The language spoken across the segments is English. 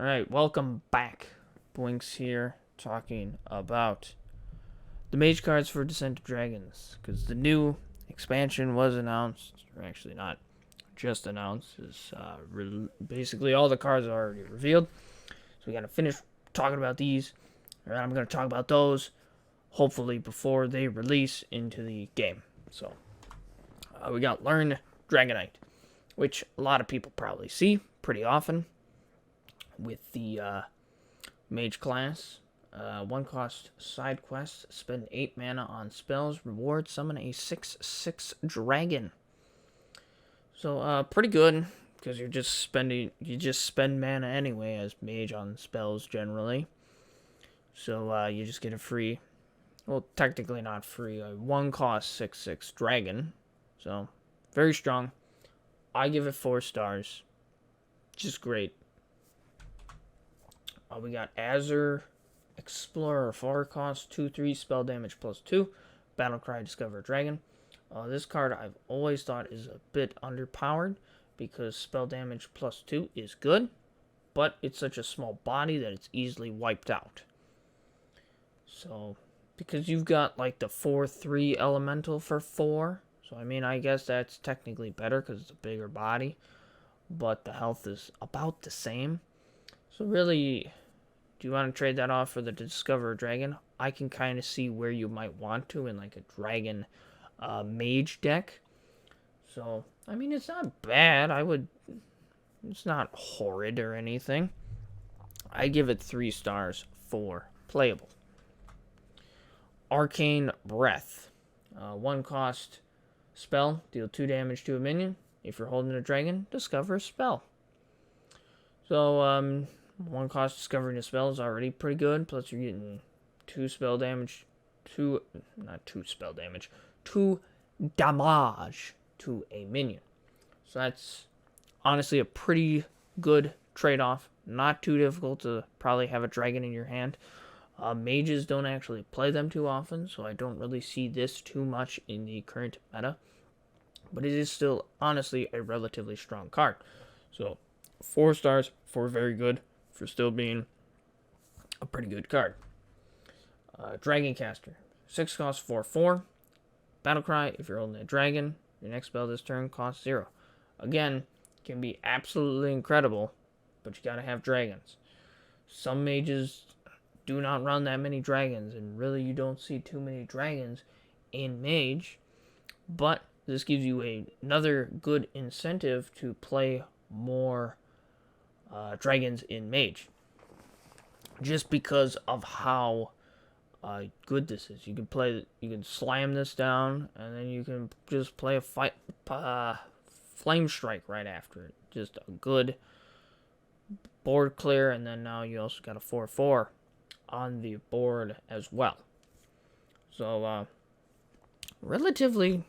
Alright, welcome back. Blinks here, talking about the Mage cards for Descent of Dragons. Because the new expansion was announced, or actually not just announced. Basically, all the cards are already revealed. So we gotta finish talking about these. And I'm gonna talk about those, hopefully, before they release into the game. So, we got Learn Dragonite, which a lot of people probably see pretty often with the Mage class. One cost side quest. Spend 8 mana on spells. Reward. Summon a 6/6 dragon. So pretty good because you just spend mana anyway as mage on spells generally. So you just get a free, well, technically not free, a one cost 6/6 dragon. So very strong. I give it 4 stars. Just great. We got Azure Explorer, 4 cost, 2/3 spell damage +2. Battlecry, discover a dragon. This card I've always thought is a bit underpowered because spell damage +2 is good, but it's such a small body that it's easily wiped out. So, because you've got like the 4/3 elemental for 4, so I mean, I guess that's technically better because it's a bigger body, but the health is about the same. So really, do you want to trade that off for the Discover a Dragon? I can kind of see where you might want to in like a Dragon Mage deck. So, I mean, it's not bad. It's not horrid or anything. I give it 3 stars for playable. Arcane Breath. 1 cost spell. Deal 2 damage to a minion. If you're holding a dragon, discover a spell. So, 1 cost discovering a spell is already pretty good. Plus, you're getting 2 spell damage. 2 damage to a minion. So that's honestly a pretty good trade-off. Not too difficult to probably have a dragon in your hand. Mages don't actually play them too often, so I don't really see this too much in the current meta. But it is still, honestly, a relatively strong card. So, 4 stars for very good, for still being a pretty good card. Dragoncaster. 6 costs 4/4. Battlecry, if you're holding a dragon, your next spell this turn costs 0. Again, can be absolutely incredible, but you gotta have dragons. Some mages do not run that many dragons, and really you don't see too many dragons in Mage, but this gives you another good incentive to play more dragons in Mage, just because of how good this is. You can slam this down, and then you can just play a flame strike right after it. Just a good board clear, and then now you also got a 4/4 on the board as well. So relatively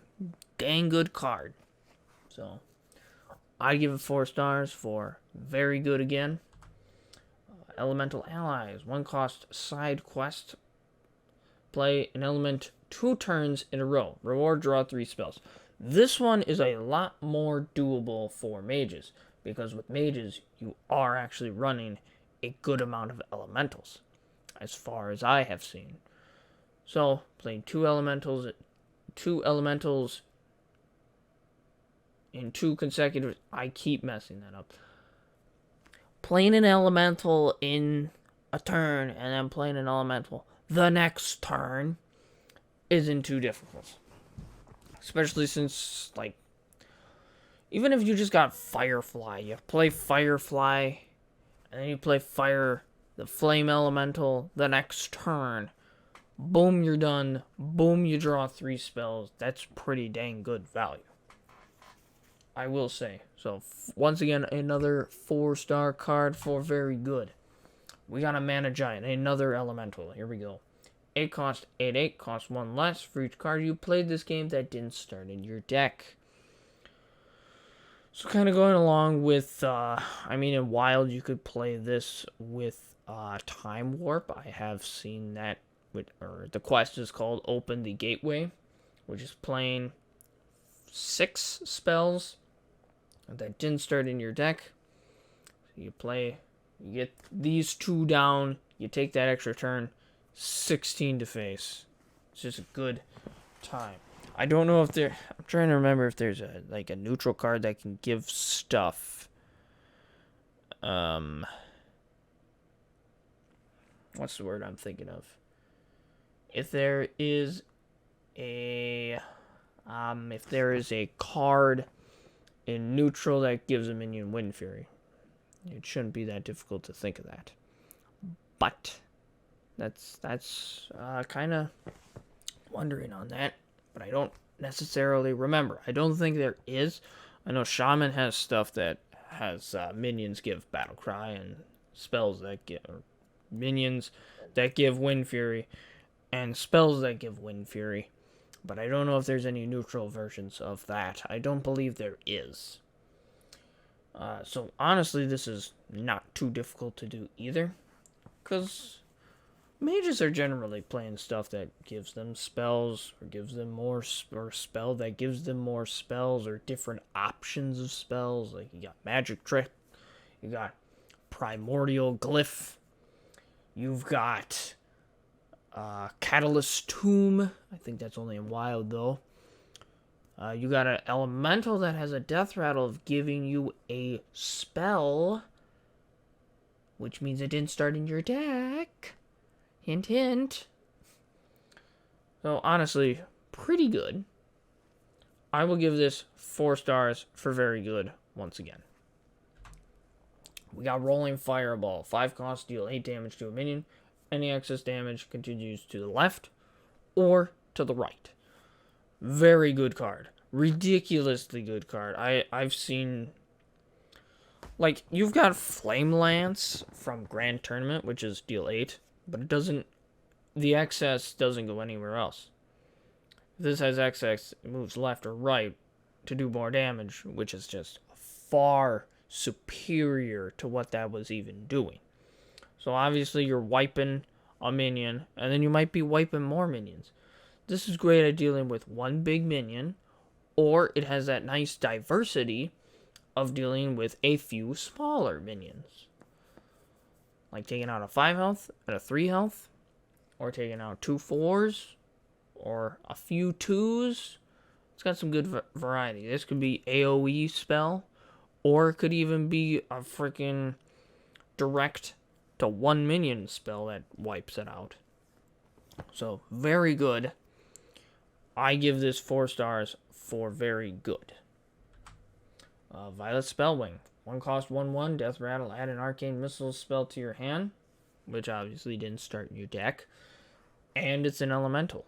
dang good card. So I give it 4 stars for very good again. Elemental Allies. 1 cost side quest. Play an element 2 turns in a row. Reward, draw 3 spells. This one is a lot more doable for mages, because with mages, you are actually running a good amount of elementals, as far as I have seen. So, playing 2 elementals in 2 consecutive... I keep messing that up. Playing an elemental in a turn, and then playing an elemental the next turn isn't too difficult. Especially since, like, even if you just got Firefly, you play Firefly, and then you play the Flame Elemental the next turn. Boom, you're done. Boom, you draw 3 spells. That's pretty dang good value, I will say. So, once again, another 4-star card for very good. We got a Mana Giant, another elemental. Here we go. 8 cost 8/8, cost 1 less for each card you played this game that didn't start in your deck. So kind of going along with, in Wild you could play this with Time Warp. I have seen that, the quest is called Open the Gateway, which is playing 6 spells that didn't start in your deck. So you play You get these 2 down, you take that extra turn, 16 to face. It's just a good time. I don't know if there... I'm trying to remember if there's a neutral card that can give stuff. What's the word I'm thinking of? If there is a card in neutral that gives a minion Wind Fury, it shouldn't be that difficult to think of that. But that's kind of wondering on that, but I don't necessarily remember. I don't think there is. I know Shaman has stuff that has minions give Battle Cry and spells that give minions that give Wind Fury and spells that give Wind Fury. But I don't know if there's any neutral versions of that. I don't believe there is. So honestly, this is not too difficult to do either, because mages are generally playing stuff that gives them spells, or gives them more, or spell that gives them more spells, or different options of spells. Like, you got Magic Trick, you got Primordial Glyph, you've got Catalyst Tomb. I think that's only in Wild, though. You got an Elemental that has a death rattle of giving you a spell, which means it didn't start in your deck. Hint, hint. So, honestly, pretty good. I will give this 4 stars for very good once again. We got Rolling Fireball. 5 cost, deal 8 damage to a minion. Any excess damage continues to the left or to the right. Very good card. Ridiculously good card. I've seen... Like, you've got Flame Lance from Grand Tournament, which is deal 8. But it doesn't... The excess doesn't go anywhere else. If this has excess, it moves left or right to do more damage, which is just far superior to what that was even doing. So obviously you're wiping a minion, and then you might be wiping more minions. This is great at dealing with one big minion, or it has that nice diversity of dealing with a few smaller minions. Like taking out a 5 health and a 3 health, or taking out 2 4s, or a few 2s. It's got some good variety. This could be AoE spell, or it could even be a freaking direct to 1 minion spell that wipes it out. So, very good. I give this 4 stars for very good. Violet Spellwing. 1 cost, 1/1, Death Rattle, add an Arcane Missile spell to your hand, which obviously didn't start in your deck. And it's an Elemental.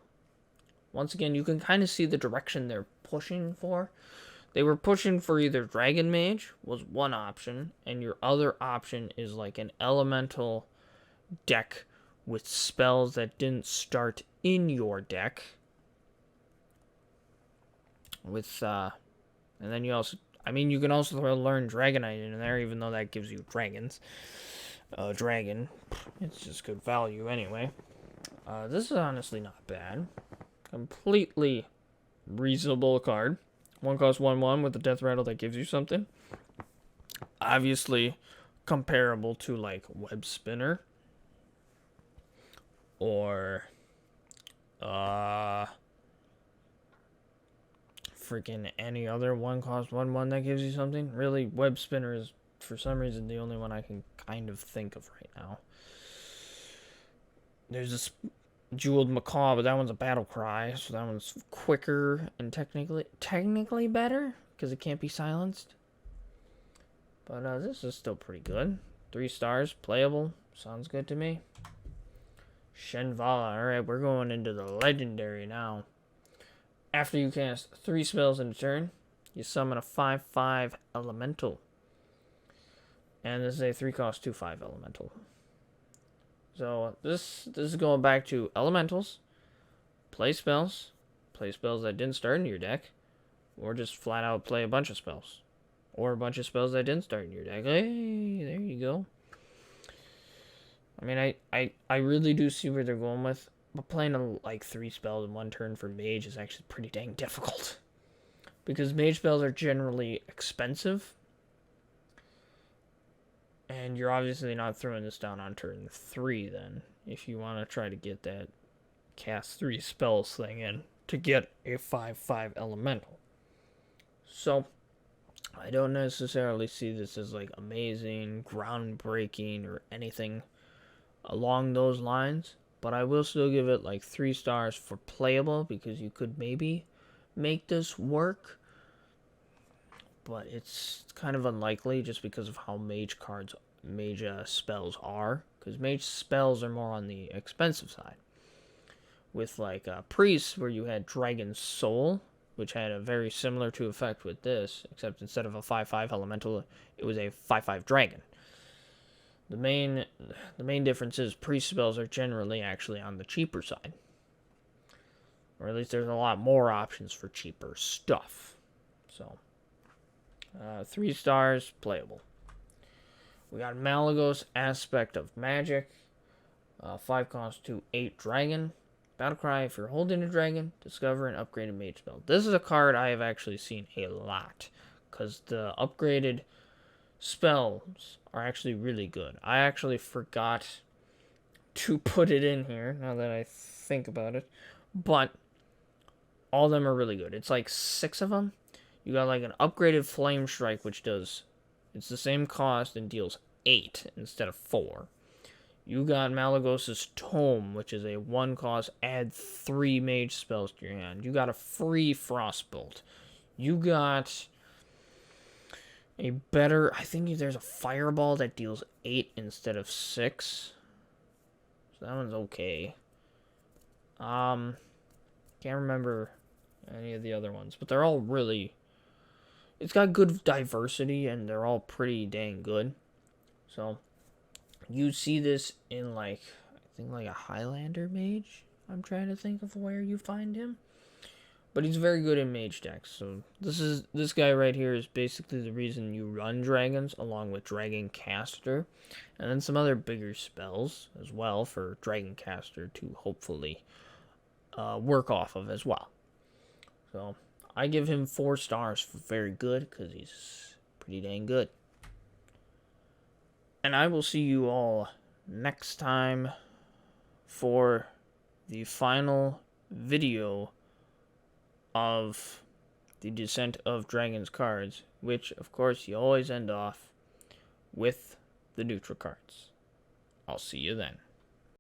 Once again, you can kind of see the direction they're pushing for. They were pushing for either Dragon Mage was one option, and your other option is like an Elemental deck with spells that didn't start in your deck. With, and then you also, I mean, you can also learn Dragonite in there, even though that gives you dragons. Dragon, it's just good value anyway. This is honestly not bad. Completely reasonable card. 1 cost, 1/1 with the Death Rattle that gives you something. Obviously comparable to like Web Spinner. Or freaking any other 1 cost, 1/1 that gives you something. Really, Web Spinner is for some reason the only one I can kind of think of right now. There's this Jeweled Macaw, but that one's a Battle Cry, so that one's quicker and technically better because it can't be silenced. But this is still pretty good. 3 stars, playable, sounds good to me. Shenvala. Alright, we're going into the legendary now. After you cast 3 spells in a turn, you summon a 5/5 elemental. And this is a 3 cost 2/5 elemental. So this is going back to elementals, play spells that didn't start in your deck, or just flat out play a bunch of spells, or a bunch of spells that didn't start in your deck. Hey, there you go. I mean, I really do see where they're going with, but playing like 3 spells in 1 turn for Mage is actually pretty dang difficult, because Mage spells are generally expensive. And you're obviously not throwing this down on turn 3 then, if you want to try to get that cast 3 spells thing in to get a 5/5 elemental. So, I don't necessarily see this as like amazing, groundbreaking, or anything along those lines, but I will still give it like 3 stars for playable because you could maybe make this work, but it's kind of unlikely just because of how mage spells are, because mage spells are more on the expensive side. With like priests, where you had Dragon Soul, which had a very similar to effect with this, except instead of a 5/5 elemental, it was a 5/5 dragon. The main difference is priest spells are generally actually on the cheaper side, or at least there's a lot more options for cheaper stuff. So, 3 stars, playable. We got Malagos, Aspect of Magic, 5 cost to 8 dragon. Battlecry, if you're holding a dragon, discover an upgraded mage spell. This is a card I have actually seen a lot, because the upgraded spells are actually really good. I actually forgot to put it in here, now that I think about it, but all of them are really good. It's like 6 of them. You got like an upgraded Flame Strike, which does, it's the same cost and deals 8 instead of 4. You got Malagos' Tome, which is a 1 cost, add 3 mage spells to your hand. You got a free Frostbolt. You got a better, I think there's a Fireball that deals 8 instead of 6. So that one's okay. Can't remember any of the other ones, but they're all really, it's got good diversity and they're all pretty dang good. So you see this in like, I think like a Highlander mage. I'm trying to think of where you find him. But he's very good in mage decks. So this guy right here is basically the reason you run dragons, along with Dragon Caster. And then some other bigger spells as well for Dragon Caster to hopefully work off of as well. So I give him 4 stars for very good, because he's pretty dang good. And I will see you all next time for the final video of the Descent of Dragons cards, which, of course, you always end off with the neutral cards. I'll see you then.